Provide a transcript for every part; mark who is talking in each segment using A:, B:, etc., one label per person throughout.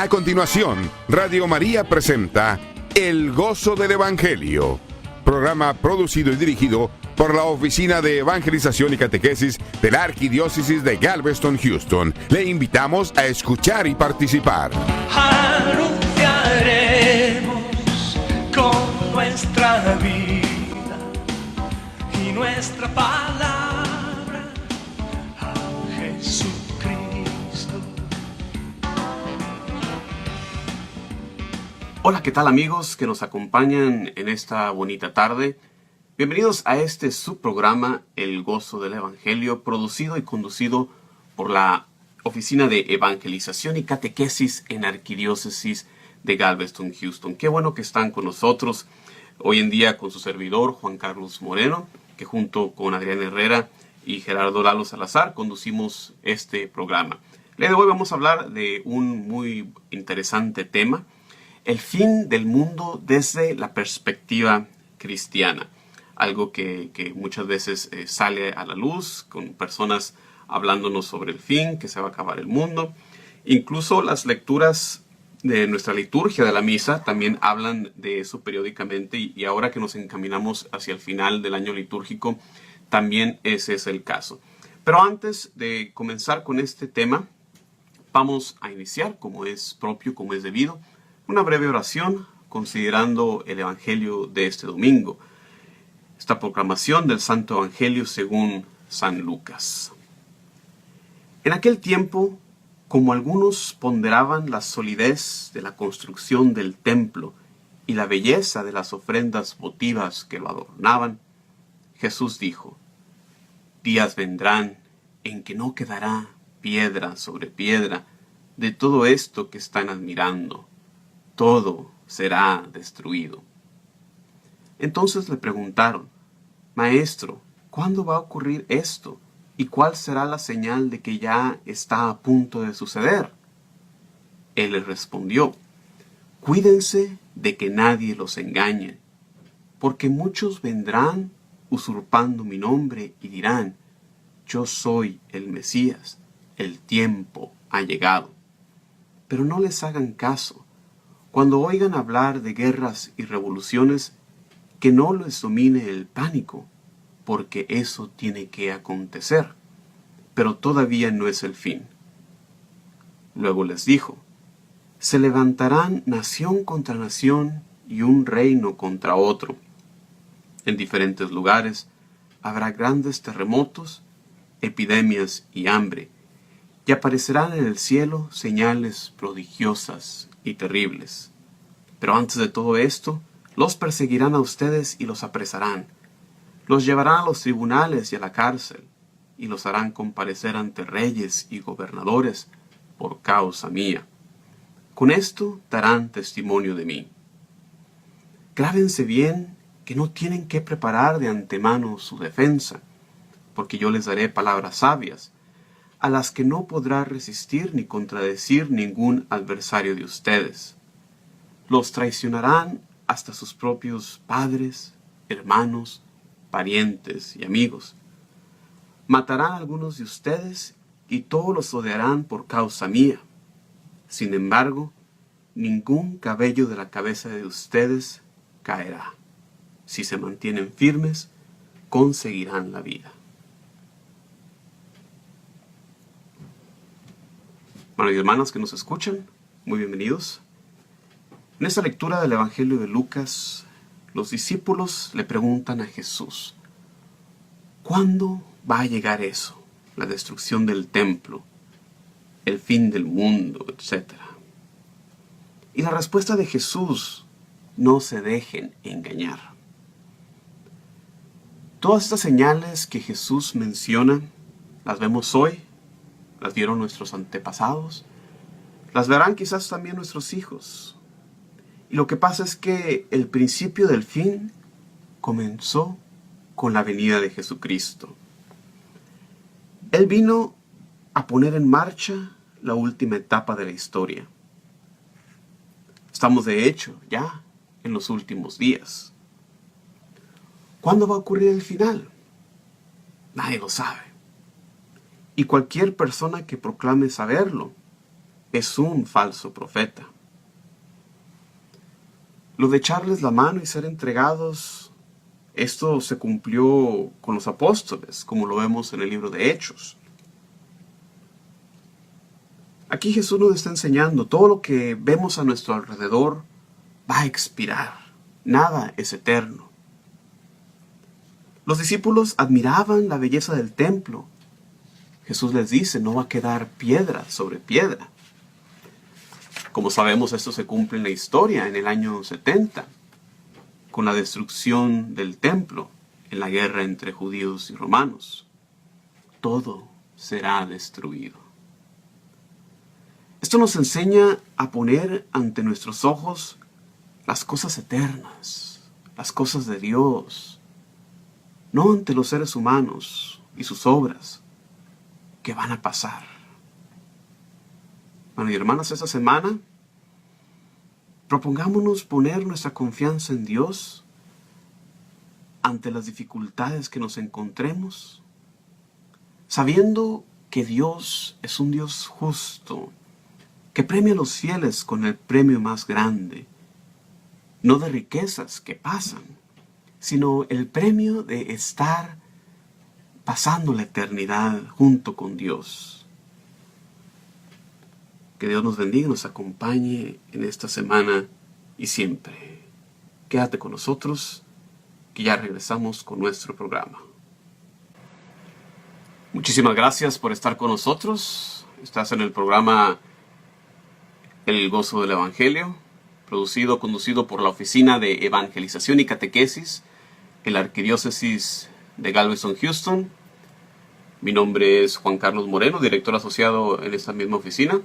A: A continuación, Radio María presenta El Gozo del Evangelio, programa producido y dirigido por la Oficina de Evangelización y Catequesis de la Arquidiócesis de Galveston, Houston. Le invitamos a escuchar y participar.
B: Anunciaremos con nuestra vida y nuestra palabra a Jesucristo.
C: Hola, ¿qué tal amigos que nos acompañan en esta bonita tarde? Bienvenidos a este subprograma El Gozo del Evangelio, producido y conducido por la Oficina de Evangelización y Catequesis en Arquidiócesis de Galveston, Houston. Qué bueno que están con nosotros hoy en día con su servidor Juan Carlos Moreno, que junto con Adrián Herrera y Gerardo Lalo Salazar conducimos este programa. El día de hoy vamos a hablar de un muy interesante tema: el fin del mundo desde la perspectiva cristiana. Algo que muchas veces sale a la luz con personas hablándonos sobre el fin, que se va a acabar el mundo. Incluso las lecturas de nuestra liturgia de la misa también hablan de eso periódicamente, y ahora que nos encaminamos hacia el final del año litúrgico, también ese es el caso. Pero antes de comenzar con este tema, vamos a iniciar, como es propio, como es debido, una breve oración considerando el Evangelio de este domingo, esta proclamación del Santo Evangelio según San Lucas. En aquel tiempo, como algunos ponderaban la solidez de la construcción del templo y la belleza de las ofrendas votivas que lo adornaban, Jesús dijo: días vendrán en que no quedará piedra sobre piedra de todo esto que están admirando. Todo será destruido. Entonces le preguntaron: Maestro, ¿cuándo va a ocurrir esto? ¿Y cuál será la señal de que ya está a punto de suceder? Él les respondió: cuídense de que nadie los engañe, porque muchos vendrán usurpando mi nombre y dirán: yo soy el Mesías, el tiempo ha llegado. Pero no les hagan caso. Cuando oigan hablar de guerras y revoluciones, que no les domine el pánico, porque eso tiene que acontecer, pero todavía no es el fin. Luego les dijo: se levantarán nación contra nación y un reino contra otro. En diferentes lugares habrá grandes terremotos, epidemias y hambre, y aparecerán en el cielo señales prodigiosas y terribles. Pero antes de todo esto, los perseguirán a ustedes y los apresarán. Los llevarán a los tribunales y a la cárcel, y los harán comparecer ante reyes y gobernadores por causa mía. Con esto darán testimonio de mí. Grábense bien que no tienen que preparar de antemano su defensa, porque yo les daré palabras sabias, a las que no podrá resistir ni contradecir ningún adversario de ustedes. Los traicionarán hasta sus propios padres, hermanos, parientes y amigos. Matarán a algunos de ustedes y todos los odiarán por causa mía. Sin embargo, ningún cabello de la cabeza de ustedes caerá. Si se mantienen firmes, conseguirán la vida. Hermanos y hermanas que nos escuchan, muy bienvenidos. En esta lectura del Evangelio de Lucas, los discípulos le preguntan a Jesús: ¿cuándo va a llegar eso? La destrucción del templo, el fin del mundo, etc. Y la respuesta de Jesús: no se dejen engañar. Todas estas señales que Jesús menciona, las vemos hoy, las vieron nuestros antepasados, las verán quizás también nuestros hijos. Y lo que pasa es que el principio del fin comenzó con la venida de Jesucristo. Él vino a poner en marcha la última etapa de la historia. Estamos de hecho ya en los últimos días. ¿Cuándo va a ocurrir el final? Nadie lo sabe. Y cualquier persona que proclame saberlo es un falso profeta. Lo de echarles la mano y ser entregados, esto se cumplió con los apóstoles, como lo vemos en el libro de Hechos. Aquí Jesús nos está enseñando, todo lo que vemos a nuestro alrededor va a expirar. Nada es eterno. Los discípulos admiraban la belleza del templo. Jesús les dice, no va a quedar piedra sobre piedra. Como sabemos, esto se cumple en la historia, en el año 70, con la destrucción del templo en la guerra entre judíos y romanos. Todo será destruido. Esto nos enseña a poner ante nuestros ojos las cosas eternas, las cosas de Dios, no ante los seres humanos y sus obras que van a pasar. Bueno, y hermanas, esta semana propongámonos poner nuestra confianza en Dios ante las dificultades que nos encontremos, sabiendo que Dios es un Dios justo, que premia a los fieles con el premio más grande, no de riquezas que pasan, sino el premio de estar pasando la eternidad junto con Dios. Que Dios nos bendiga y nos acompañe en esta semana y siempre. Quédate con nosotros, que ya regresamos con nuestro programa. Muchísimas gracias por estar con nosotros. Estás en el programa El Gozo del Evangelio, conducido por la Oficina de Evangelización y Catequesis en la Arquidiócesis de Galveston, Houston. Mi nombre es Juan Carlos Moreno, director asociado en esta misma oficina.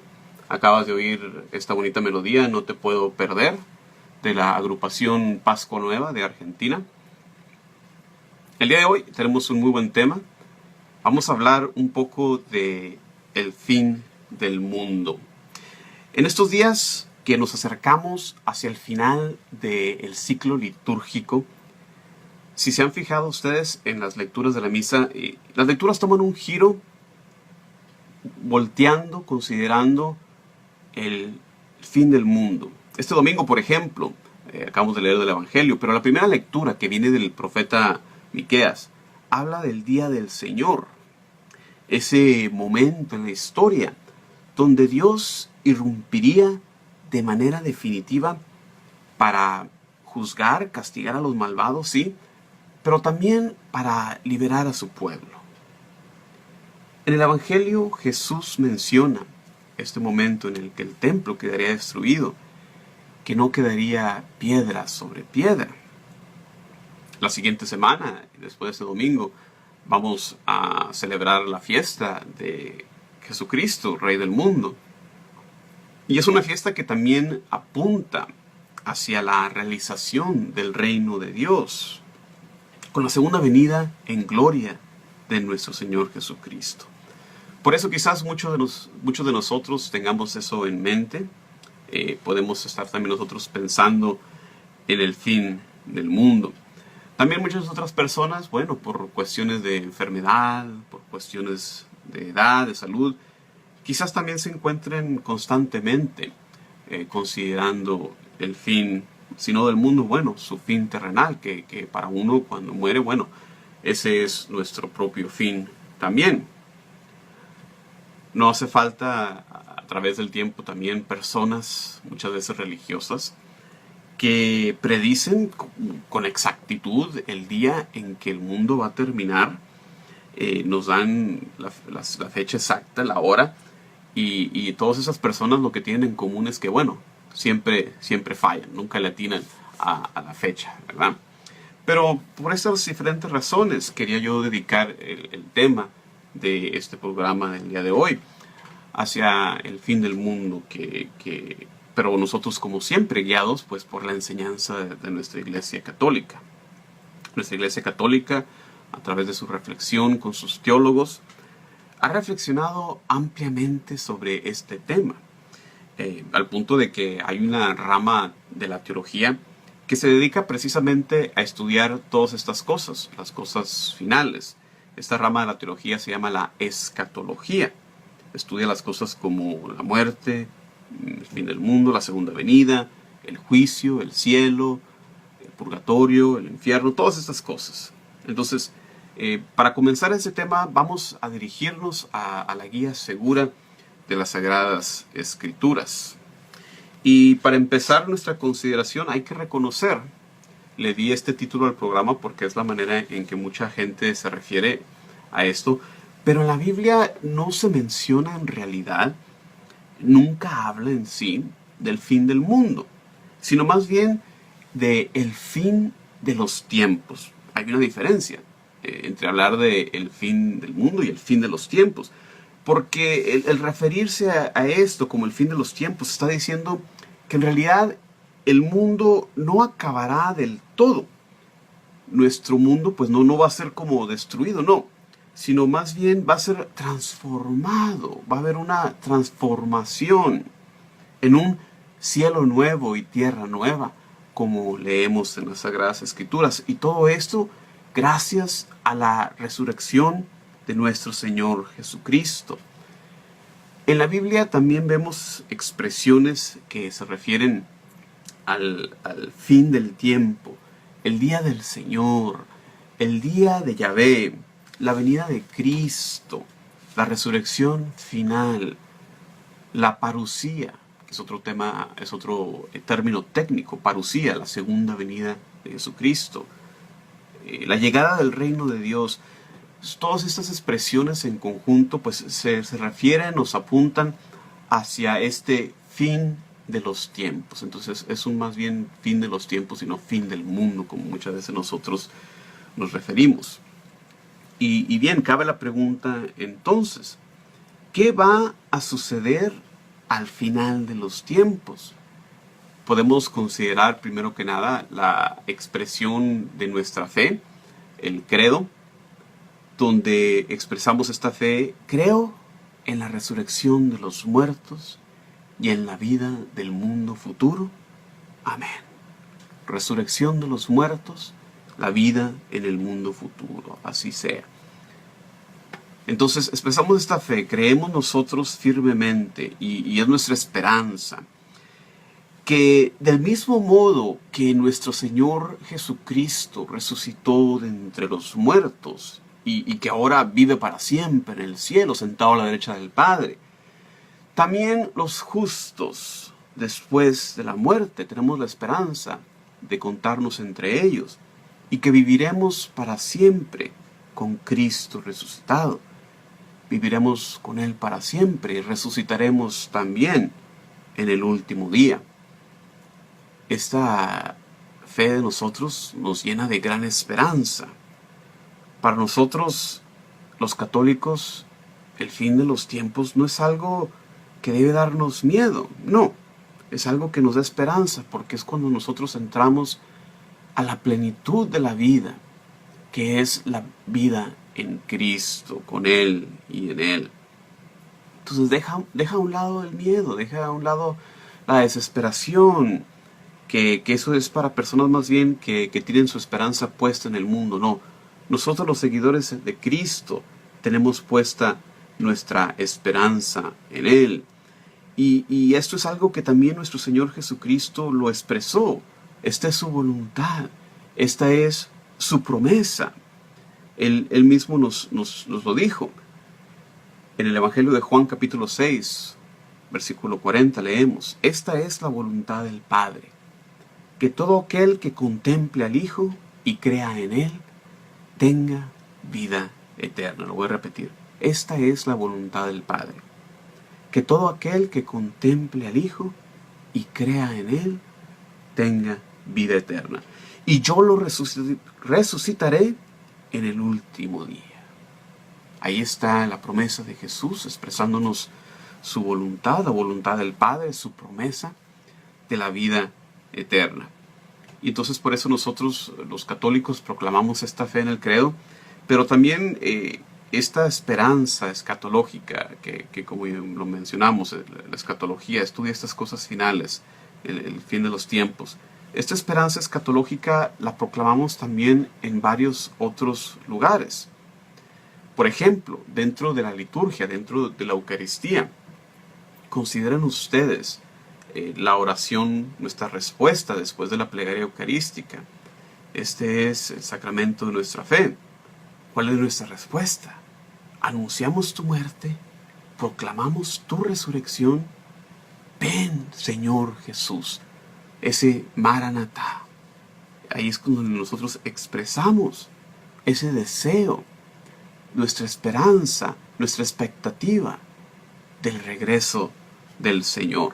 C: Acabas de oír esta bonita melodía, No te puedo perder, de la agrupación Pascua Nueva de Argentina. El día de hoy tenemos un muy buen tema. Vamos a hablar un poco de el fin del mundo. En estos días que nos acercamos hacia el final del ciclo litúrgico, si se han fijado ustedes en las lecturas de la misa, las lecturas toman un giro volteando, considerando el fin del mundo. Este domingo, por ejemplo, acabamos de leer del Evangelio, pero la primera lectura, que viene del profeta Miqueas, habla del día del Señor, ese momento en la historia donde Dios irrumpiría de manera definitiva para juzgar, castigar a los malvados, sí, pero también para liberar a su pueblo. En el Evangelio Jesús menciona este momento en el que el templo quedaría destruido, que no quedaría piedra sobre piedra. La siguiente semana, después de este domingo, vamos a celebrar la fiesta de Jesucristo, Rey del mundo. Y es una fiesta que también apunta hacia la realización del reino de Dios, con la segunda venida en gloria de nuestro Señor Jesucristo. Por eso quizás muchos de nosotros tengamos eso en mente. Podemos estar también nosotros pensando en el fin del mundo. También muchas otras personas, bueno, por cuestiones de enfermedad, por cuestiones de edad, de salud, quizás también se encuentren constantemente considerando el fin, si no del mundo, bueno, su fin terrenal, que para uno cuando muere, bueno, ese es nuestro propio fin también. No hace falta a través del tiempo también personas, muchas veces religiosas, que predicen con exactitud el día en que el mundo va a terminar. Nos dan la fecha exacta, la hora, y todas esas personas lo que tienen en común es que, bueno, siempre fallan, nunca le atinan a la fecha, ¿verdad? Pero por esas diferentes razones quería yo dedicar el tema de este programa del día de hoy hacia el fin del mundo, pero nosotros, como siempre, guiados pues por la enseñanza de nuestra Iglesia Católica. Nuestra Iglesia Católica, a través de su reflexión con sus teólogos, ha reflexionado ampliamente sobre este tema, al punto de que hay una rama de la teología que se dedica precisamente a estudiar todas estas cosas, las cosas finales. Esta rama de la teología se llama la escatología. estudia las cosas como la muerte, el fin del mundo, la segunda venida, el juicio, el cielo, el purgatorio, el infierno, todas estas cosas. Entonces, para comenzar este tema, vamos a dirigirnos a la guía segura de las Sagradas Escrituras. Y para empezar nuestra consideración hay que reconocer, le di este título al programa porque es la manera en que mucha gente se refiere a esto, pero en la Biblia no se menciona en realidad, nunca habla en sí del fin del mundo, sino más bien de el fin de los tiempos. Hay una diferencia entre hablar de el fin del mundo y el fin de los tiempos, porque el referirse a esto como el fin de los tiempos está diciendo que en realidad el mundo no acabará del todo. Nuestro mundo pues no va a ser como destruido, no, sino más bien va a ser transformado, va a haber una transformación en un cielo nuevo y tierra nueva, como leemos en las Sagradas Escrituras. Y todo esto gracias a la resurrección de nuestro Señor Jesucristo. En la Biblia también vemos expresiones que se refieren al fin del tiempo, el día del Señor, el día de Yahvé, la venida de Cristo, la resurrección final, la parusía, que es otro tema, es otro término técnico, parusía, la segunda venida de Jesucristo, la llegada del reino de Dios. Todas estas expresiones en conjunto pues se refieren, nos apuntan hacia este fin de los tiempos. Entonces es un más bien fin de los tiempos y no fin del mundo, como muchas veces nosotros nos referimos. Y bien, cabe la pregunta entonces, ¿qué va a suceder al final de los tiempos? Podemos considerar primero que nada la expresión de nuestra fe, el credo, donde expresamos esta fe: creo en la resurrección de los muertos y en la vida del mundo futuro. Amén. Resurrección de los muertos, la vida en el mundo futuro, así sea. Entonces expresamos esta fe, creemos nosotros firmemente, y es nuestra esperanza, que del mismo modo que nuestro Señor Jesucristo resucitó de entre los muertos, y que ahora vive para siempre en el cielo, sentado a la derecha del Padre, también los justos, después de la muerte, tenemos la esperanza de contarnos entre ellos, y que viviremos para siempre con Cristo resucitado. Viviremos con Él para siempre y resucitaremos también en el último día. Esta fe de nosotros nos llena de gran esperanza. Para nosotros, los católicos, el fin de los tiempos no es algo que debe darnos miedo, no, es algo que nos da esperanza, porque es cuando nosotros entramos a la plenitud de la vida, que es la vida en Cristo, con Él y en Él. Entonces deja a un lado el miedo, deja a un lado la desesperación, que eso es para personas más bien que tienen su esperanza puesta en el mundo. No, nosotros los seguidores de Cristo tenemos puesta nuestra esperanza en Él. Y esto es algo que también nuestro Señor Jesucristo lo expresó. Esta es su voluntad, esta es su promesa. Él mismo nos lo dijo. En el Evangelio de Juan capítulo 6, versículo 40 leemos: esta es la voluntad del Padre, que todo aquel que contemple al Hijo y crea en Él, tenga vida eterna. Lo voy a repetir. Esta es la voluntad del Padre, que todo aquel que contemple al Hijo y crea en Él, tenga vida eterna. Y yo lo resucitaré en el último día. Ahí está la promesa de Jesús, expresándonos su voluntad, la voluntad del Padre, su promesa de la vida eterna. Y entonces por eso nosotros los católicos proclamamos esta fe en el credo, pero también esta esperanza escatológica que como lo mencionamos, la escatología estudia estas cosas finales, el fin de los tiempos. Esta esperanza escatológica la proclamamos también en varios otros lugares. Por ejemplo, dentro de la liturgia, dentro de la Eucaristía, consideran ustedes la oración, nuestra respuesta después de la plegaria eucarística. Este es el sacramento de nuestra fe. ¿Cuál es nuestra respuesta? Anunciamos tu muerte, proclamamos tu resurrección. Ven, Señor Jesús. Ese Maranatá. Ahí es cuando nosotros expresamos ese deseo, nuestra esperanza, nuestra expectativa del regreso del Señor.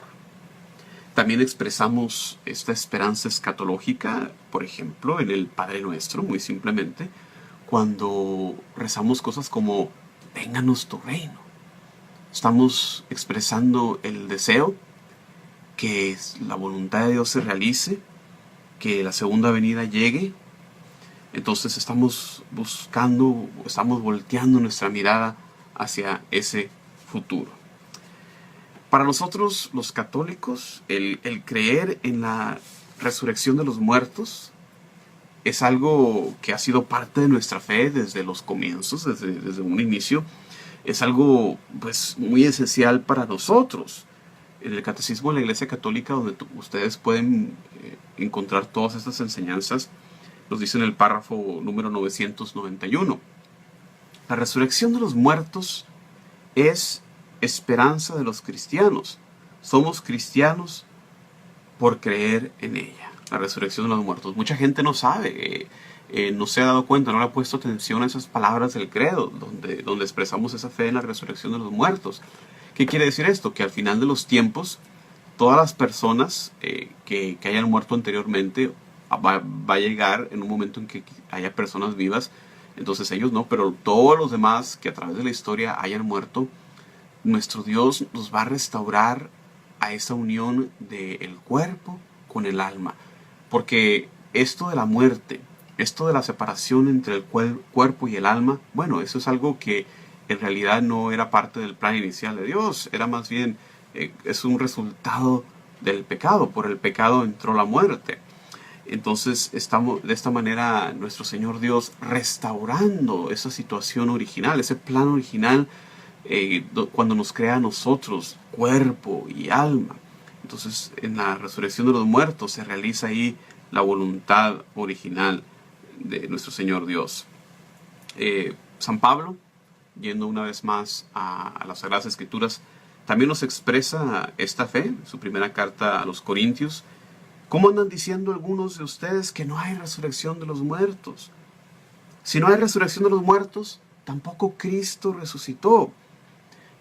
C: También expresamos esta esperanza escatológica, por ejemplo, en el Padre Nuestro, muy simplemente, cuando rezamos cosas como, vénganos tu reino. Estamos expresando el deseo que la voluntad de Dios se realice, que la segunda venida llegue. Entonces estamos buscando, estamos volteando nuestra mirada hacia ese futuro. Para nosotros los católicos, el creer en la resurrección de los muertos es algo que ha sido parte de nuestra fe desde los comienzos, desde un inicio. Es algo pues muy esencial para nosotros. En el Catecismo de la Iglesia Católica, donde ustedes pueden encontrar todas estas enseñanzas, nos dice en el párrafo número 991. La resurrección de los muertos es esperanza de los cristianos. Somos cristianos por creer en ella. La resurrección de los muertos. Mucha gente no sabe, no se ha dado cuenta, no le ha puesto atención a esas palabras del credo, donde expresamos esa fe en la resurrección de los muertos. ¿Qué quiere decir esto? Que al final de los tiempos, todas las personas que hayan muerto anteriormente, va a llegar en un momento en que haya personas vivas, entonces ellos no, pero todos los demás que a través de la historia hayan muerto, nuestro Dios nos va a restaurar a esa unión del cuerpo con el alma. Porque esto de la muerte, esto de la separación entre el cuerpo y el alma, bueno, eso es algo que en realidad no era parte del plan inicial de Dios, era más bien, es un resultado del pecado. Por el pecado entró la muerte. Entonces estamos de esta manera nuestro Señor Dios restaurando esa situación original, ese plan original, cuando nos crea a nosotros cuerpo y alma. Entonces en la resurrección de los muertos se realiza ahí la voluntad original de nuestro Señor Dios. San Pablo, yendo una vez más a las Sagradas Escrituras, también nos expresa esta fe en su primera carta a los Corintios. ¿Cómo andan diciendo algunos de ustedes que no hay resurrección de los muertos? Si no hay resurrección de los muertos, tampoco Cristo resucitó.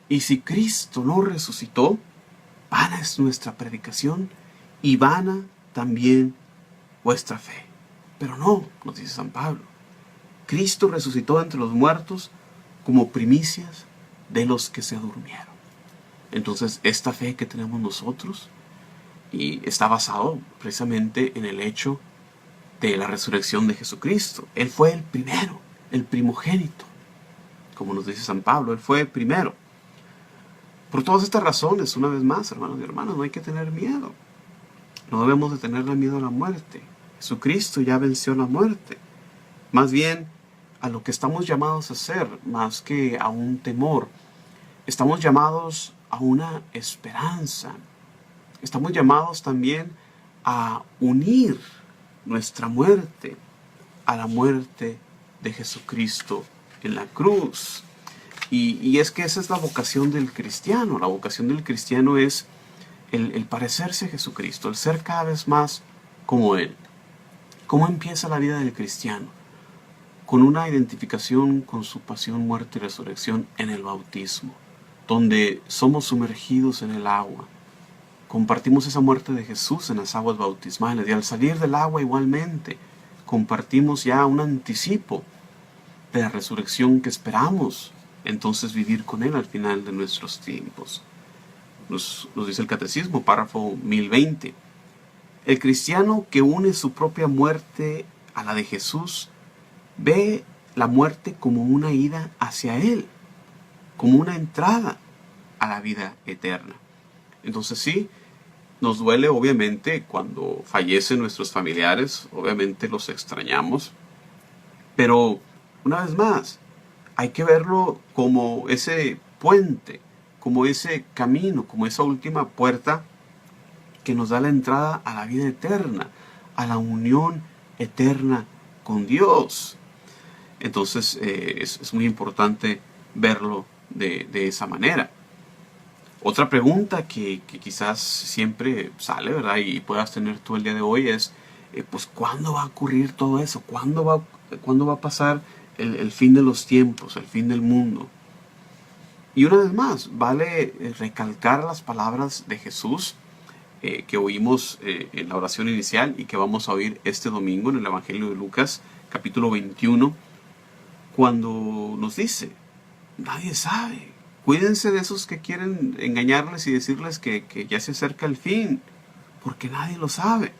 C: Y si Cristo no resucitó, vana es nuestra predicación y vana también vuestra fe. Pero no, nos dice San Pablo, Cristo resucitó entre los muertos como primicias de los que se durmieron. Entonces, esta fe que tenemos nosotros y está basado precisamente en el hecho de la resurrección de Jesucristo. Él fue el primero, el primogénito. Como nos dice San Pablo, Él fue el primero. Por todas estas razones, una vez más, hermanos y hermanas, no hay que tener miedo. No debemos de tenerle miedo a la muerte. Jesucristo ya venció la muerte. Más bien, a lo que estamos llamados a hacer, más que a un temor, estamos llamados a una esperanza. Estamos llamados también a unir nuestra muerte a la muerte de Jesucristo en la cruz. Y es que esa es la vocación del cristiano. La vocación del cristiano es el parecerse a Jesucristo, el ser cada vez más como Él. ¿Cómo empieza la vida del cristiano? Con una identificación con su pasión, muerte y resurrección en el bautismo, donde somos sumergidos en el agua. Compartimos esa muerte de Jesús en las aguas bautismales y al salir del agua igualmente compartimos ya un anticipo de la resurrección que esperamos entonces vivir con Él al final de nuestros tiempos. Nos dice el Catecismo, párrafo 1020. El cristiano que une su propia muerte a la de Jesús ve la muerte como una ida hacia Él, como una entrada a la vida eterna. Entonces sí, nos duele obviamente cuando fallecen nuestros familiares, obviamente los extrañamos, pero una vez más, hay que verlo como ese puente, como ese camino, como esa última puerta que nos da la entrada a la vida eterna, a la unión eterna con Dios. Entonces es muy importante verlo de esa manera. Otra pregunta que quizás siempre sale, ¿verdad? Y puedas tener tú el día de hoy es, pues, ¿cuándo va a ocurrir todo eso? ¿Cuándo va a pasar el fin de los tiempos, el fin del mundo? Y una vez más, vale recalcar las palabras de Jesús que oímos en la oración inicial y que vamos a oír este domingo en el Evangelio de Lucas, capítulo 21, cuando nos dice, nadie sabe. Cuídense de esos que quieren engañarles y decirles que ya se acerca el fin, porque nadie lo sabe.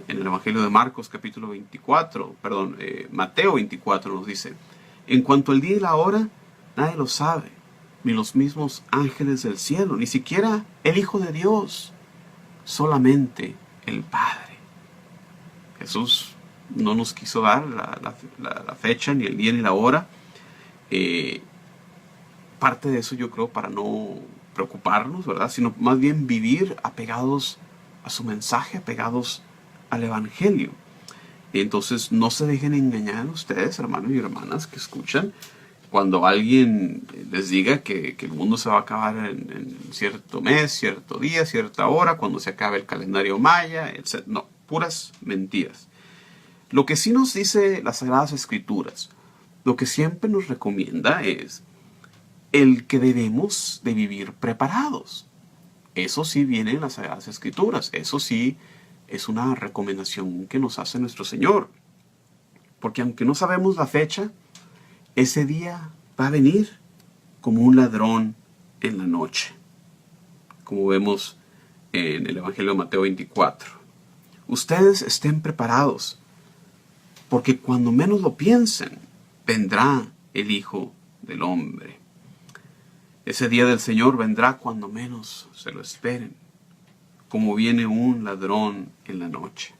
C: En el Evangelio de Marcos, capítulo 24, Mateo 24 nos dice, en cuanto al día y la hora, nadie lo sabe, ni los mismos ángeles del cielo, ni siquiera el Hijo de Dios, solamente el Padre. Jesús no nos quiso dar la fecha, ni el día, ni la hora. Parte de eso yo creo para no preocuparnos, ¿verdad? Sino más bien vivir apegados a su mensaje, apegados al Evangelio. Entonces no se dejen engañar ustedes, hermanos y hermanas que escuchan, cuando alguien les diga que el mundo se va a acabar en cierto mes, cierto día, cierta hora, cuando se acabe el calendario maya, etc. No, puras mentiras. Lo que sí nos dice las Sagradas Escrituras, lo que siempre nos recomienda es el que debemos de vivir preparados. Eso sí viene en las Sagradas Escrituras. Eso sí es una recomendación que nos hace nuestro Señor. Porque aunque no sabemos la fecha, ese día va a venir como un ladrón en la noche. Como vemos en el Evangelio de Mateo 24. Ustedes estén preparados, porque cuando menos lo piensen, vendrá el Hijo del Hombre. Ese día del Señor vendrá cuando menos se lo esperen, como viene un ladrón en la noche.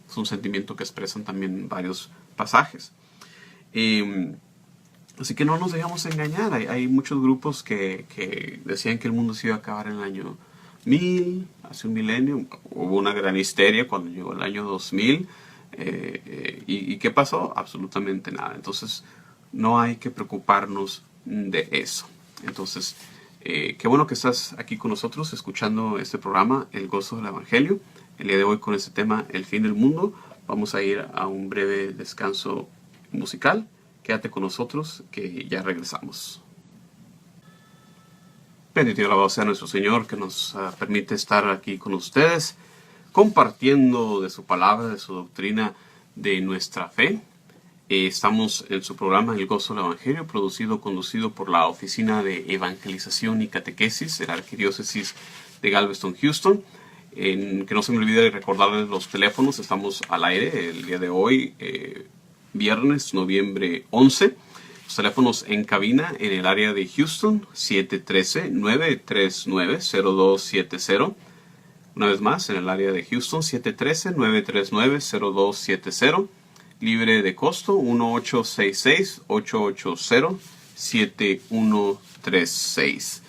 C: Es un sentimiento que expresan también varios pasajes. Así que no nos dejamos engañar. Hay muchos grupos que decían que el mundo se iba a acabar en el año 1000, hace un milenio. Hubo una gran histeria cuando llegó el año 2000. ¿Y qué pasó? Absolutamente nada. Entonces no hay que preocuparnos de eso. Entonces, qué bueno que estás aquí con nosotros escuchando este programa, El Gozo del Evangelio. El día de hoy con este tema, El Fin del Mundo. Vamos a ir a un breve descanso musical. Quédate con nosotros que ya regresamos. Bendito y alabado sea nuestro Señor que nos permite estar aquí con ustedes compartiendo de su palabra, de su doctrina, de nuestra fe. Estamos en su programa El Gozo del Evangelio, conducido por la Oficina de Evangelización y Catequesis de la Arquidiócesis de Galveston, Houston. Que no se me olvide recordarles los teléfonos. Estamos al aire el día de hoy, viernes, noviembre 11. Los teléfonos en cabina en el área de Houston, 713-939-0270. Una vez más, en el área de Houston, 713-939-0270. Libre de costo, 1866-880-7136.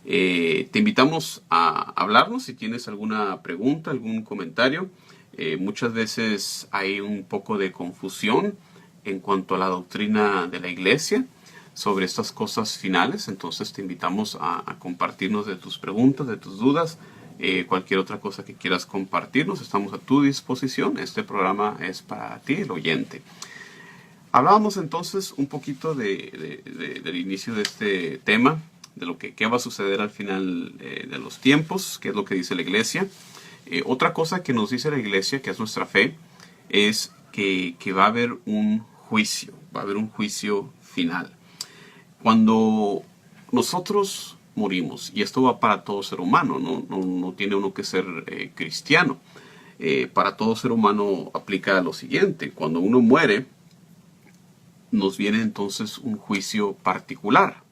C: Te invitamos a hablarnos si tienes alguna pregunta, algún comentario. Muchas veces hay un poco de confusión en cuanto a la doctrina de la iglesia sobre estas cosas finales. Entonces te invitamos a compartirnos de tus preguntas, de tus dudas. Cualquier otra cosa que quieras compartirnos, estamos a tu disposición. Este programa es para ti, el oyente. Hablábamos entonces un poquito del inicio de este tema, de lo que va a suceder al final de los tiempos, qué es lo que dice la iglesia. Otra cosa que nos dice la iglesia, que es nuestra fe, es que va a haber un juicio, va a haber un juicio final. Cuando nosotros morimos, y esto va para todo ser humano, no tiene uno que ser cristiano. Para todo ser humano aplica lo siguiente: cuando uno muere, nos viene entonces un juicio particular.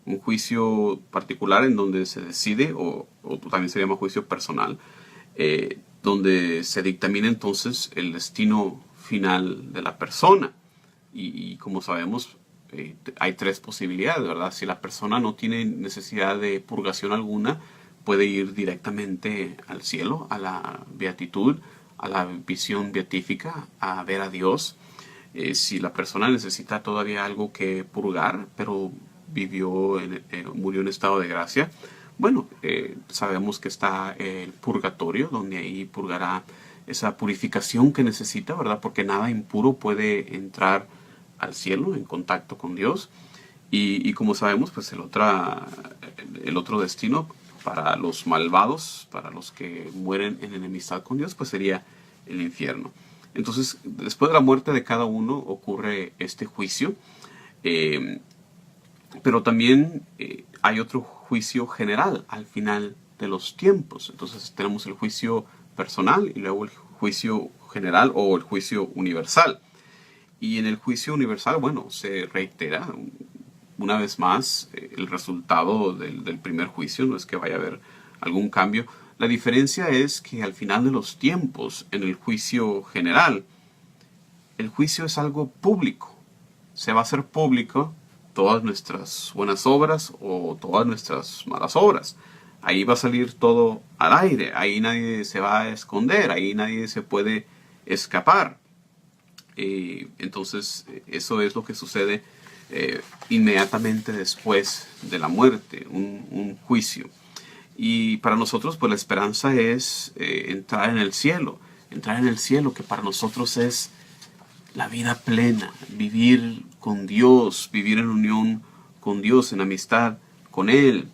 C: Un juicio particular en donde se decide, o también se llama juicio personal, donde se dictamina entonces el destino final de la persona. Y como sabemos, hay tres posibilidades, ¿verdad? Si la persona no tiene necesidad de purgación alguna, puede ir directamente al cielo, a la beatitud, a la visión beatífica, a ver a Dios. Si la persona necesita todavía algo que purgar, pero murió en estado de gracia, bueno, sabemos que está el purgatorio, donde ahí purgará esa purificación que necesita, ¿verdad? Porque nada impuro puede entrar al cielo en contacto con Dios. Y como sabemos, pues el otro destino para los malvados, para los que mueren en enemistad con Dios, pues sería el infierno. Entonces, después de la muerte de cada uno ocurre este juicio, pero también hay otro juicio general al final de los tiempos. Entonces tenemos el juicio personal y luego el juicio general o el juicio universal. Y en el juicio universal, bueno, se reitera una vez más el resultado del primer juicio, no es que vaya a haber algún cambio. La diferencia es que al final de los tiempos, en el juicio general, el juicio es algo público. Se va a hacer público todas nuestras buenas obras o todas nuestras malas obras. Ahí va a salir todo al aire, ahí nadie se va a esconder, ahí nadie se puede escapar. Entonces, eso es lo que sucede inmediatamente después de la muerte, un juicio. Y para nosotros, pues la esperanza es entrar en el cielo, que para nosotros es la vida plena, vivir con Dios, vivir en unión con Dios, en amistad con Él.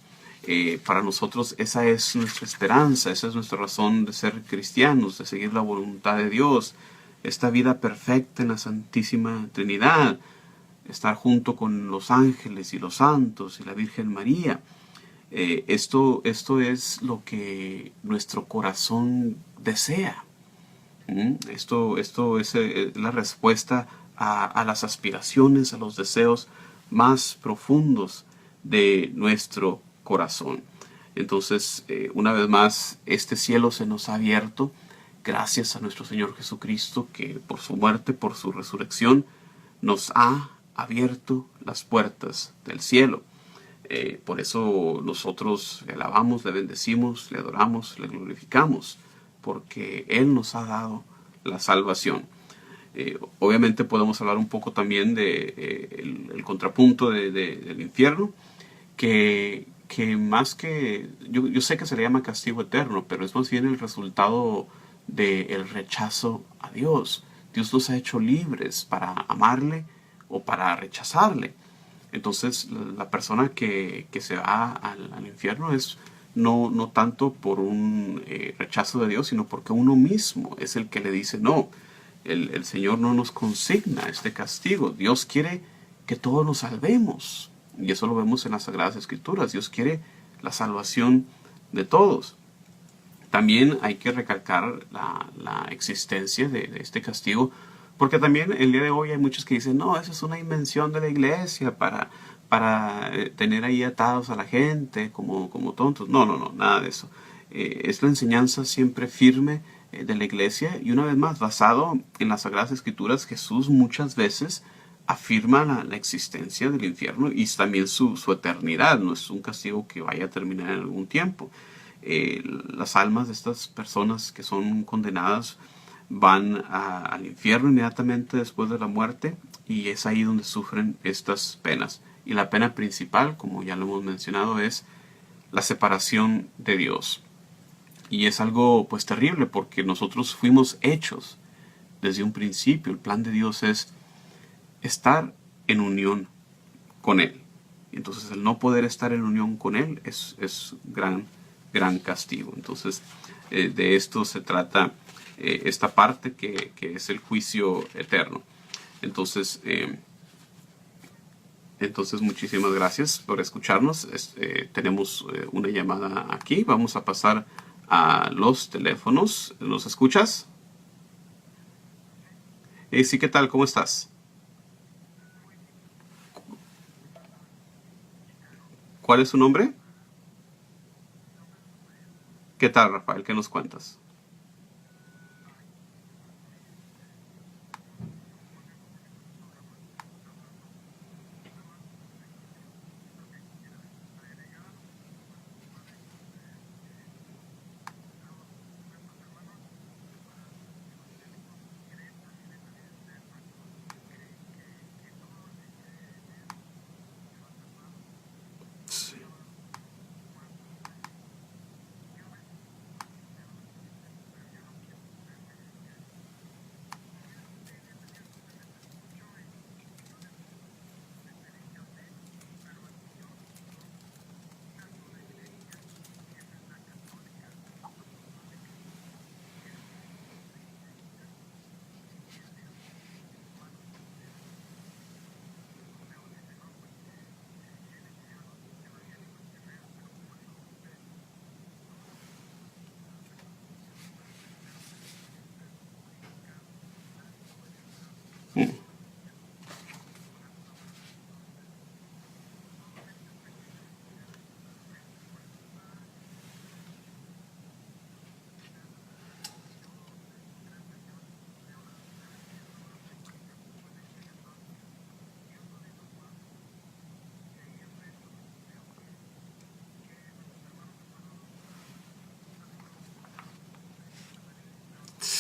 C: Para nosotros esa es nuestra esperanza, esa es nuestra razón de ser cristianos, de seguir la voluntad de Dios, esta vida perfecta en la Santísima Trinidad, estar junto con los ángeles y los santos y la Virgen María. Esto es lo que nuestro corazón desea. Esto es la respuesta a las aspiraciones, a los deseos más profundos de nuestro corazón. Entonces, una vez más, este cielo se nos ha abierto gracias a nuestro Señor Jesucristo, que por su muerte, por su resurrección, nos ha abierto las puertas del cielo. Por eso nosotros le alabamos, le bendecimos, le adoramos, le glorificamos, porque Él nos ha dado la salvación. Obviamente podemos hablar un poco también de el contrapunto del infierno, que más que, yo sé que se le llama castigo eterno, pero es más bien el resultado del rechazo a Dios. Dios nos ha hecho libres para amarle o para rechazarle. Entonces la persona que se va al infierno es no tanto por un rechazo de Dios, sino porque uno mismo es el que le dice no. El Señor no nos consigna este castigo. Dios quiere que todos nos salvemos. Y eso lo vemos en las Sagradas Escrituras. Dios quiere la salvación de todos. También hay que recalcar la existencia de este castigo, porque también el día de hoy hay muchos que dicen, no, eso es una invención de la iglesia para tener ahí atados a la gente como tontos. No, nada de eso. Es la enseñanza siempre firme de la iglesia, y una vez más, basado en las Sagradas Escrituras, Jesús muchas veces afirma la existencia del infierno y también su eternidad. No es un castigo que vaya a terminar en algún tiempo. Las almas de estas personas que son condenadas van al infierno inmediatamente después de la muerte, y es ahí donde sufren estas penas. Y la pena principal, como ya lo hemos mencionado, es la separación de Dios. Y es algo pues terrible, porque nosotros fuimos hechos desde un principio. El plan de Dios es estar en unión con Él. Entonces el no poder estar en unión con Él es gran castigo. Entonces de esto se trata esta parte que es el juicio eterno. Entonces muchísimas gracias por escucharnos. Tenemos una llamada aquí. Vamos a pasar a los teléfonos. ¿Nos escuchas? Sí, ¿qué tal? ¿Cómo estás? ¿Cuál es su nombre? ¿Qué tal, Rafael? ¿Qué nos cuentas?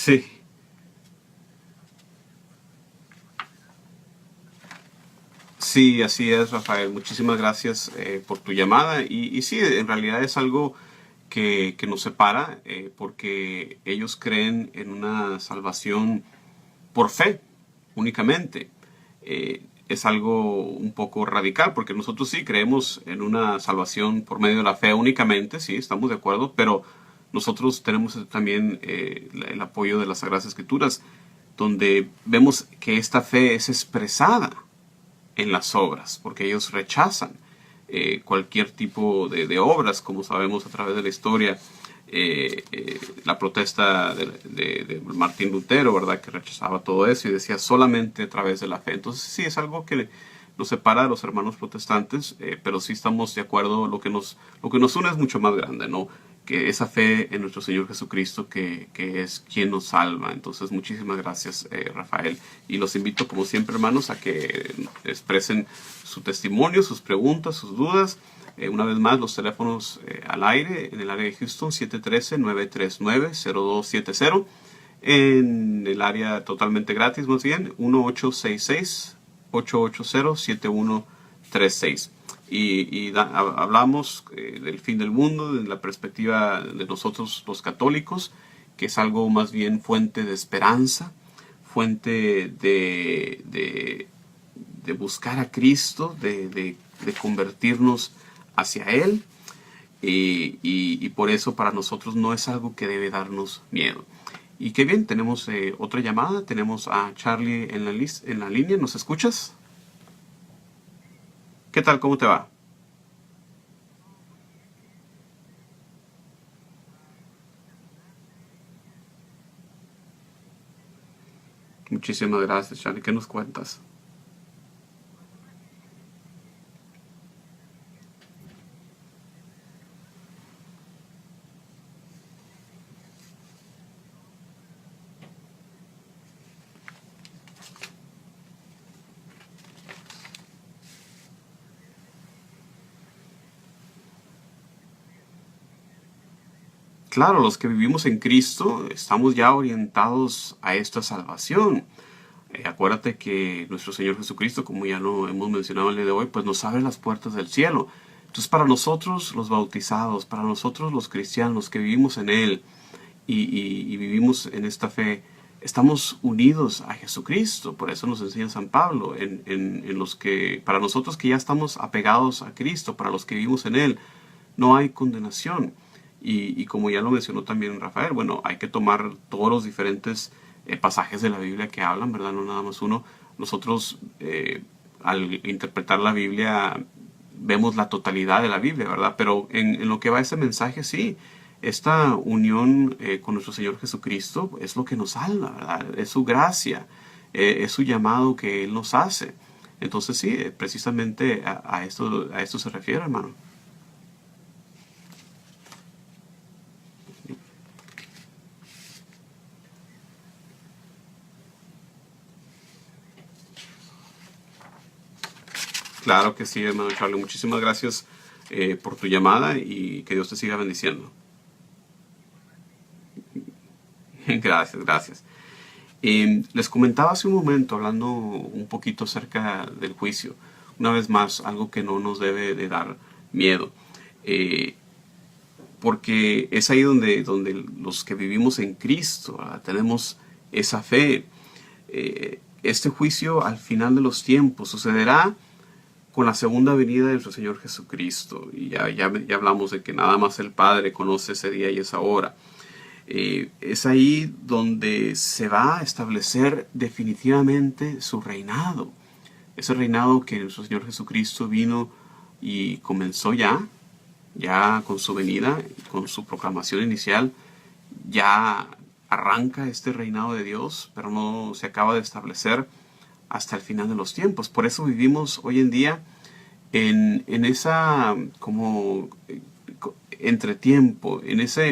C: Sí. Sí, así es, Rafael. Muchísimas gracias por tu llamada. Y sí, en realidad es algo que nos separa porque ellos creen en una salvación por fe únicamente. Es algo un poco radical porque nosotros sí creemos en una salvación por medio de la fe únicamente, sí, estamos de acuerdo, pero nosotros tenemos también el apoyo de las Sagradas Escrituras, donde vemos que esta fe es expresada en las obras, porque ellos rechazan cualquier tipo de obras, como sabemos a través de la historia, la protesta de Martín Lutero, ¿verdad? Que rechazaba todo eso y decía solamente a través de la fe. Entonces sí, es algo que nos separa de los hermanos protestantes, pero sí estamos de acuerdo, lo que nos une es mucho más grande, ¿no? Que esa fe en nuestro Señor Jesucristo, que es quien nos salva. Entonces, muchísimas gracias, Rafael. Y los invito, como siempre, hermanos, a que expresen su testimonio, sus preguntas, sus dudas. Una vez más, los teléfonos al aire en el área de Houston, 713-939-0270. En el área totalmente gratis, más bien, 1866-880-7136. Hablamos del fin del mundo desde la perspectiva de nosotros los católicos, que es algo más bien fuente de esperanza, fuente de buscar a Cristo, de convertirnos hacia Él, y por eso para nosotros no es algo que debe darnos miedo. Y qué bien, tenemos otra llamada, tenemos a Charlie en la línea. ¿Nos escuchas? ¿Qué tal? ¿Cómo te va? Muchísimas gracias, Charlie. ¿Qué nos cuentas? Claro, los que vivimos en Cristo estamos ya orientados a esta salvación. Acuérdate que nuestro Señor Jesucristo, como ya lo hemos mencionado el día de hoy, pues nos abre las puertas del cielo. Entonces, para nosotros los bautizados, para nosotros los cristianos que vivimos en Él y vivimos en esta fe, estamos unidos a Jesucristo. Por eso nos enseña San Pablo, para nosotros que ya estamos apegados a Cristo, para los que vivimos en Él, no hay condenación. Y como ya lo mencionó también Rafael, bueno, hay que tomar todos los diferentes pasajes de la Biblia que hablan, ¿verdad? No nada más uno. Nosotros, al interpretar la Biblia, vemos la totalidad de la Biblia, ¿verdad? Pero en lo que va ese mensaje, sí, esta unión con nuestro Señor Jesucristo es lo que nos salva, ¿verdad? Es su gracia, es su llamado que Él nos hace. Entonces sí, precisamente a esto se refiere, hermano. Claro que sí, hermano Charlie. Muchísimas gracias por tu llamada y que Dios te siga bendiciendo. Gracias, gracias. Les comentaba hace un momento, hablando un poquito acerca del juicio. Una vez más, algo que no nos debe de dar miedo. Porque es ahí donde los que vivimos en Cristo, ¿verdad? Tenemos esa fe. Este juicio al final de los tiempos sucederá con la segunda venida de nuestro Señor Jesucristo. Y ya hablamos de que nada más el Padre conoce ese día y esa hora. Es ahí donde se va a establecer definitivamente su reinado. Ese reinado que nuestro Señor Jesucristo vino y comenzó ya con su venida, con su proclamación inicial, ya arranca este reinado de Dios, pero no se acaba de establecer hasta el final de los tiempos. Por eso vivimos hoy en día en esa como entretiempo, en esa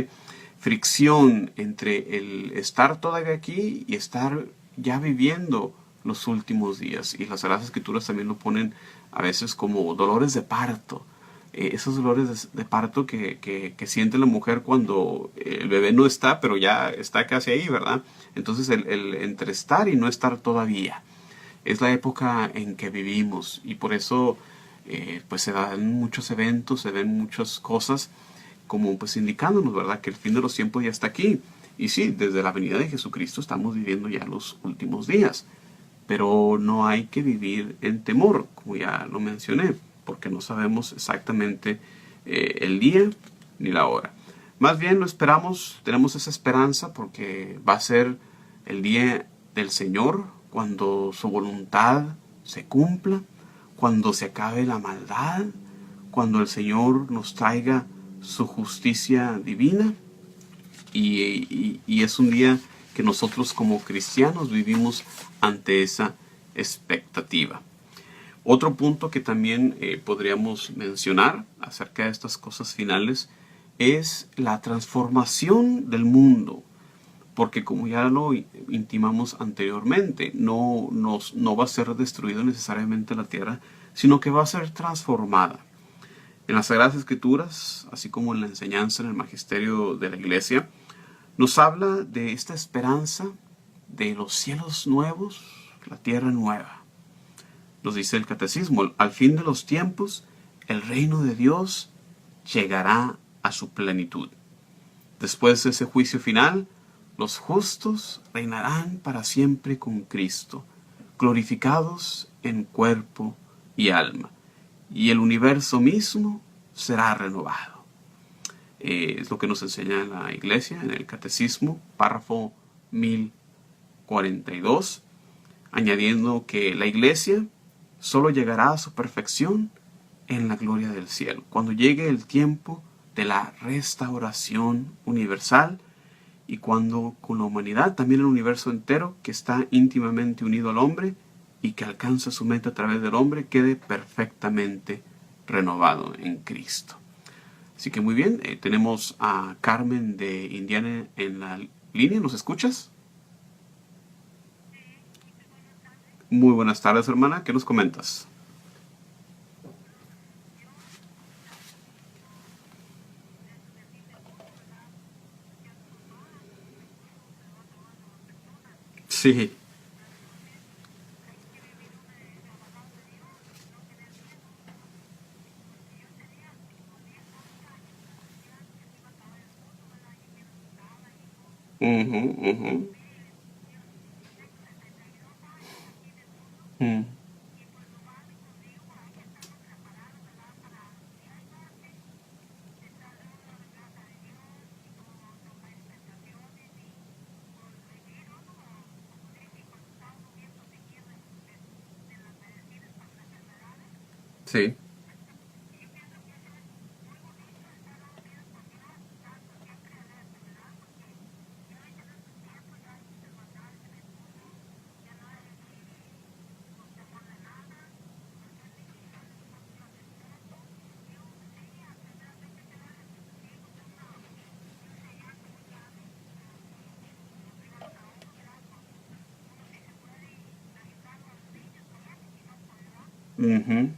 C: fricción entre el estar todavía aquí y estar ya viviendo los últimos días. Y las Sagradas Escrituras también lo ponen a veces como dolores de parto, esos dolores de parto que siente la mujer cuando el bebé no está, pero ya está casi ahí, ¿verdad? Entonces el entre estar y no estar todavía. Es la época en que vivimos y por eso pues se dan muchos eventos, se ven muchas cosas como pues indicándonos, ¿verdad? Que el fin de los tiempos ya está aquí. Y sí, desde la venida de Jesucristo estamos viviendo ya los últimos días. Pero no hay que vivir en temor, como ya lo mencioné, porque no sabemos exactamente el día ni la hora. Más bien lo esperamos, tenemos esa esperanza porque va a ser el día del Señor, cuando su voluntad se cumpla, cuando se acabe la maldad, cuando el Señor nos traiga su justicia divina. Y es un día que nosotros como cristianos vivimos ante esa expectativa. Otro punto que también podríamos mencionar acerca de estas cosas finales es la transformación del mundo. Porque como ya lo intimamos anteriormente, no va a ser destruido necesariamente la tierra, sino que va a ser transformada. En las Sagradas Escrituras, así como en la enseñanza en el magisterio de la Iglesia, nos habla de esta esperanza de los cielos nuevos, la tierra nueva. Nos dice el Catecismo, al fin de los tiempos, el reino de Dios llegará a su plenitud. Después de ese juicio final, los justos reinarán para siempre con Cristo, glorificados en cuerpo y alma, y el universo mismo será renovado. Es lo que nos enseña la Iglesia en el Catecismo, párrafo 1042, añadiendo que la Iglesia solo llegará a su perfección en la gloria del cielo, cuando llegue el tiempo de la restauración universal y cuando con la humanidad, también el universo entero que está íntimamente unido al hombre y que alcanza su meta a través del hombre, quede perfectamente renovado en Cristo. Así que muy bien, tenemos a Carmen de Indiana en la línea. ¿Nos escuchas? Muy buenas tardes, hermana. ¿Qué nos comentas? Sí. Ujú, ujú. Mm. Sí. Ujú.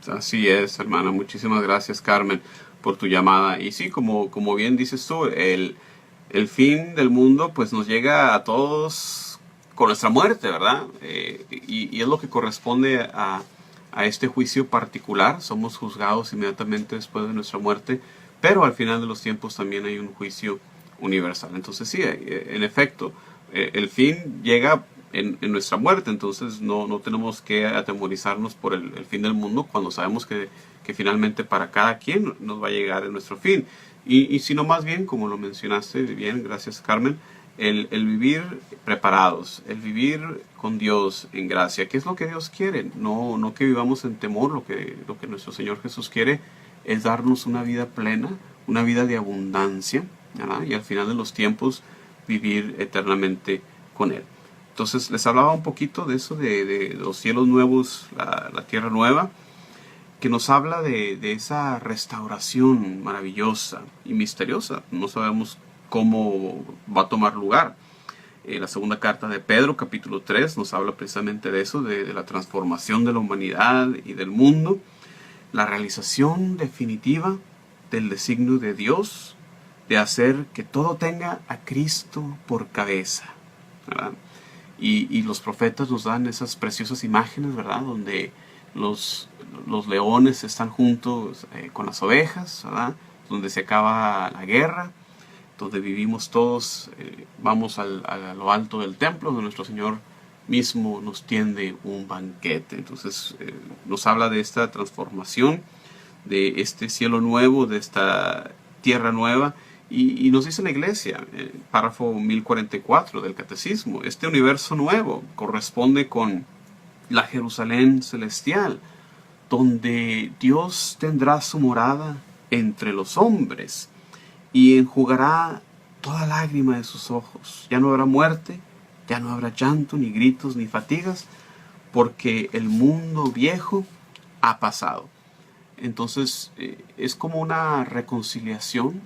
C: Así es, hermana. Muchísimas gracias, Carmen, por tu llamada. Y sí, como bien dices tú, el fin del mundo pues nos llega a todos con nuestra muerte, ¿verdad? Y es lo que corresponde a este juicio particular. Somos juzgados inmediatamente después de nuestra muerte, pero al final de los tiempos también hay un juicio universal. Entonces sí, en efecto, el fin llega en nuestra muerte, entonces no tenemos que atemorizarnos por el fin del mundo cuando sabemos que finalmente para cada quien nos va a llegar nuestro fin. Y sino más bien, como lo mencionaste bien, gracias Carmen, el vivir preparados, el vivir con Dios en gracia, que es lo que Dios quiere, no que vivamos en temor. Lo que nuestro Señor Jesús quiere es darnos una vida plena, una vida de abundancia, ¿verdad? Y al final de los tiempos vivir eternamente con Él. Entonces les hablaba un poquito de eso, de los cielos nuevos, la tierra nueva, que nos habla de esa restauración maravillosa y misteriosa. No sabemos cómo va a tomar lugar. La segunda carta de Pedro, capítulo 3, nos habla precisamente de eso, de la transformación de la humanidad y del mundo, la realización definitiva del designio de Dios de hacer que todo tenga a Cristo por cabeza, ¿verdad? Y los profetas nos dan esas preciosas imágenes, ¿verdad? Donde los leones están juntos con las ovejas, ¿verdad? Donde se acaba la guerra, donde vivimos todos, vamos a lo alto del templo, donde nuestro Señor mismo nos tiende un banquete. Entonces nos habla de esta transformación, de este cielo nuevo, de esta tierra nueva, y nos dice la Iglesia, párrafo 1044 del Catecismo, este universo nuevo corresponde con la Jerusalén celestial, donde Dios tendrá su morada entre los hombres y enjugará toda lágrima de sus ojos. Ya no habrá muerte, ya no habrá llanto, ni gritos, ni fatigas, porque el mundo viejo ha pasado. Entonces es como una reconciliación,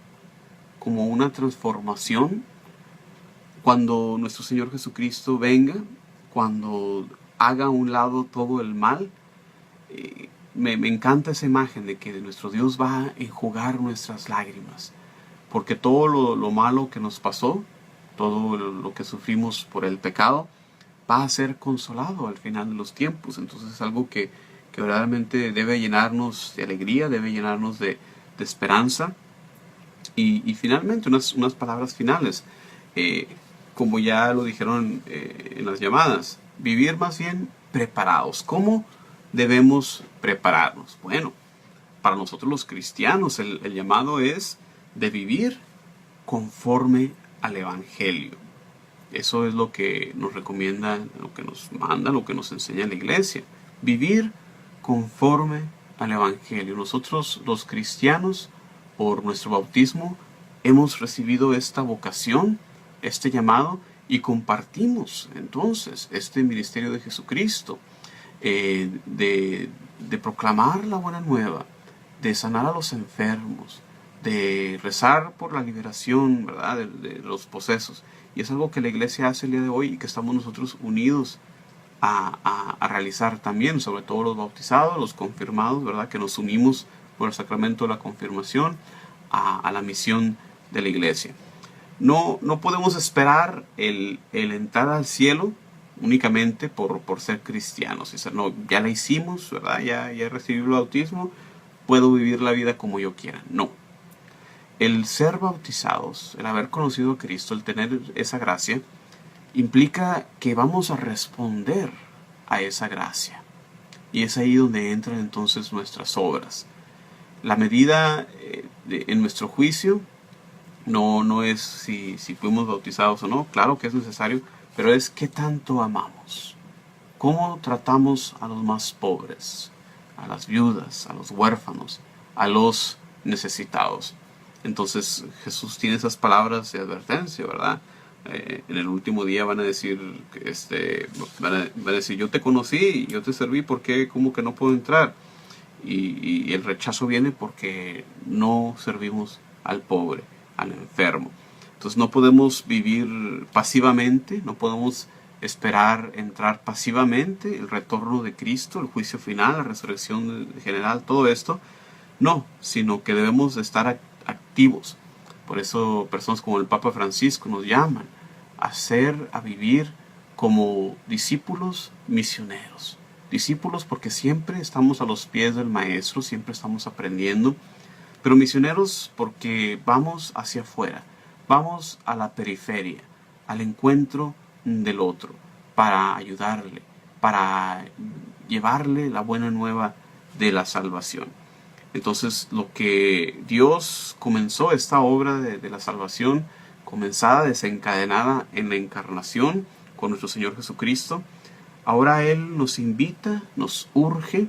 C: como una transformación, cuando nuestro Señor Jesucristo venga, cuando haga a un lado todo el mal. Me encanta esa imagen de que nuestro Dios va a enjugar nuestras lágrimas, porque todo lo malo que nos pasó, todo lo que sufrimos por el pecado, va a ser consolado al final de los tiempos. Entonces es algo que verdaderamente debe llenarnos de alegría, debe llenarnos de esperanza. Y finalmente, unas palabras finales, como ya lo dijeron en las llamadas, vivir más bien preparados. ¿Cómo debemos prepararnos? Bueno, para nosotros los cristianos el llamado es de vivir conforme al Evangelio. Eso es lo que nos recomienda, lo que nos manda, lo que nos enseña la Iglesia. Vivir conforme al Evangelio. Nosotros los cristianos, por nuestro bautismo, hemos recibido esta vocación, este llamado, y compartimos entonces este ministerio de Jesucristo, de proclamar la buena nueva, de sanar a los enfermos, de rezar por la liberación, ¿verdad?, de los posesos. Y es algo que la Iglesia hace el día de hoy y que estamos nosotros unidos a realizar también, sobre todo los bautizados, los confirmados, ¿verdad?, que nos unimos por el sacramento de la confirmación a la misión de la Iglesia. No podemos esperar el entrar al cielo únicamente por ser cristianos. Es decir, no, ya la hicimos, ¿verdad? Ya he recibido el bautismo, puedo vivir la vida como yo quiera. No. El ser bautizados, el haber conocido a Cristo, el tener esa gracia, implica que vamos a responder a esa gracia. Y es ahí donde entran entonces nuestras obras. La medida en nuestro juicio no es si fuimos bautizados o no, claro que es necesario, pero es qué tanto amamos, cómo tratamos a los más pobres, a las viudas, a los huérfanos, a los necesitados. Entonces Jesús tiene esas palabras de advertencia, ¿verdad? En el último día van a decir, van a decir, yo te conocí, yo te serví, ¿por qué? ¿Cómo que no puedo entrar? Y el rechazo viene porque no servimos al pobre, al enfermo. Entonces no podemos vivir pasivamente, no podemos esperar entrar pasivamente el retorno de Cristo, el juicio final, la resurrección general, todo esto. No, sino que debemos de estar activos. Por eso personas como el Papa Francisco nos llaman a vivir como discípulos misioneros. Discípulos porque siempre estamos a los pies del Maestro, siempre estamos aprendiendo, pero misioneros porque vamos hacia afuera, vamos a la periferia, al encuentro del otro, para ayudarle, para llevarle la buena nueva de la salvación. Entonces, lo que Dios comenzó, esta obra de la salvación, comenzada, desencadenada en la encarnación con nuestro Señor Jesucristo, ahora Él nos invita, nos urge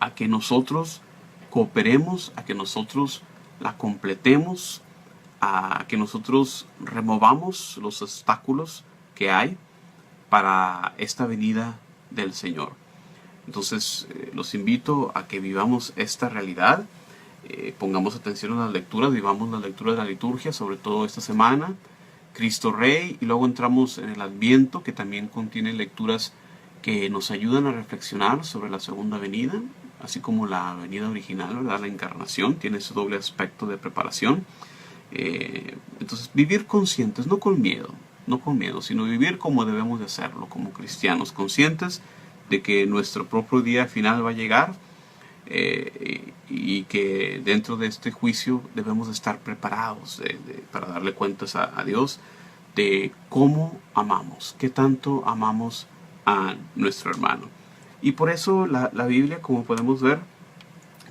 C: a que nosotros cooperemos, a que nosotros la completemos, a que nosotros removamos los obstáculos que hay para esta venida del Señor. Entonces los invito a que vivamos esta realidad, pongamos atención a las lecturas, vivamos las lecturas de la liturgia, sobre todo esta semana, Cristo Rey, y luego entramos en el Adviento, que también contiene lecturas que nos ayudan a reflexionar sobre la segunda venida, así como la venida original, ¿verdad? La encarnación tiene ese doble aspecto de preparación. Entonces, vivir conscientes, no con miedo, sino vivir como debemos de hacerlo, como cristianos, conscientes de que nuestro propio día final va a llegar, y que dentro de este juicio debemos de estar preparados para darle cuentas a Dios de cómo amamos, qué tanto amamos a nuestro hermano. Y por eso la Biblia, como podemos ver,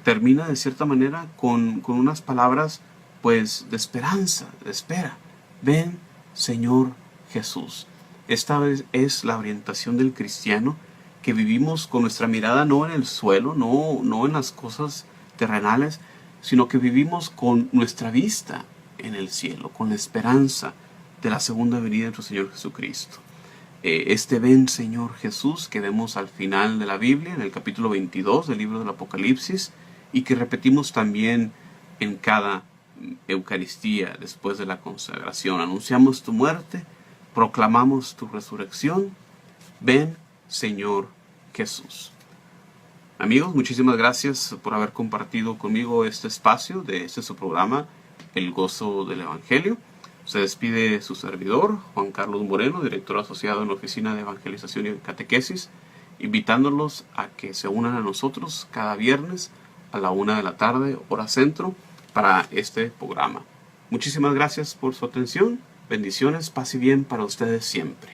C: termina de cierta manera con unas palabras pues de esperanza, de espera. Ven, Señor Jesús. Esta vez es la orientación del cristiano, que vivimos con nuestra mirada no en el suelo, no en las cosas terrenales, sino que vivimos con nuestra vista en el cielo, con la esperanza de la segunda venida de nuestro Señor Jesucristo. Este ven, Señor Jesús, que vemos al final de la Biblia, en el capítulo 22 del libro del Apocalipsis, y que repetimos también en cada Eucaristía después de la consagración. Anunciamos tu muerte, proclamamos tu resurrección. Ven, Señor Jesús. Amigos, muchísimas gracias por haber compartido conmigo este espacio de su programa, El Gozo del Evangelio. Se despide su servidor, Juan Carlos Moreno, director asociado en la Oficina de Evangelización y Catequesis, invitándolos a que se unan a nosotros cada viernes a la 1 de la tarde, hora centro, para este programa. Muchísimas gracias por su atención. Bendiciones, paz y bien para ustedes siempre.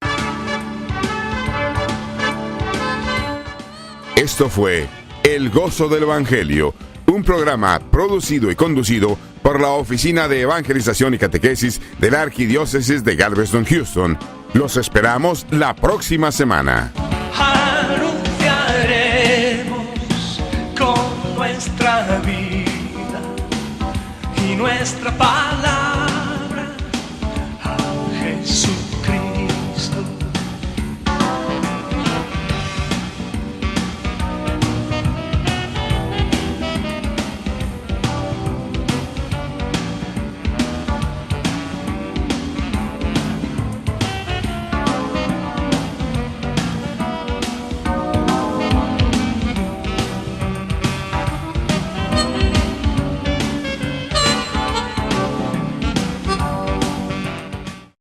A: Esto fue El Gozo del Evangelio, un programa producido y conducido por la Oficina de Evangelización y Catequesis de la Arquidiócesis de Galveston, Houston. Los esperamos la próxima semana.
B: Anunciaremos con nuestra vida y nuestra paz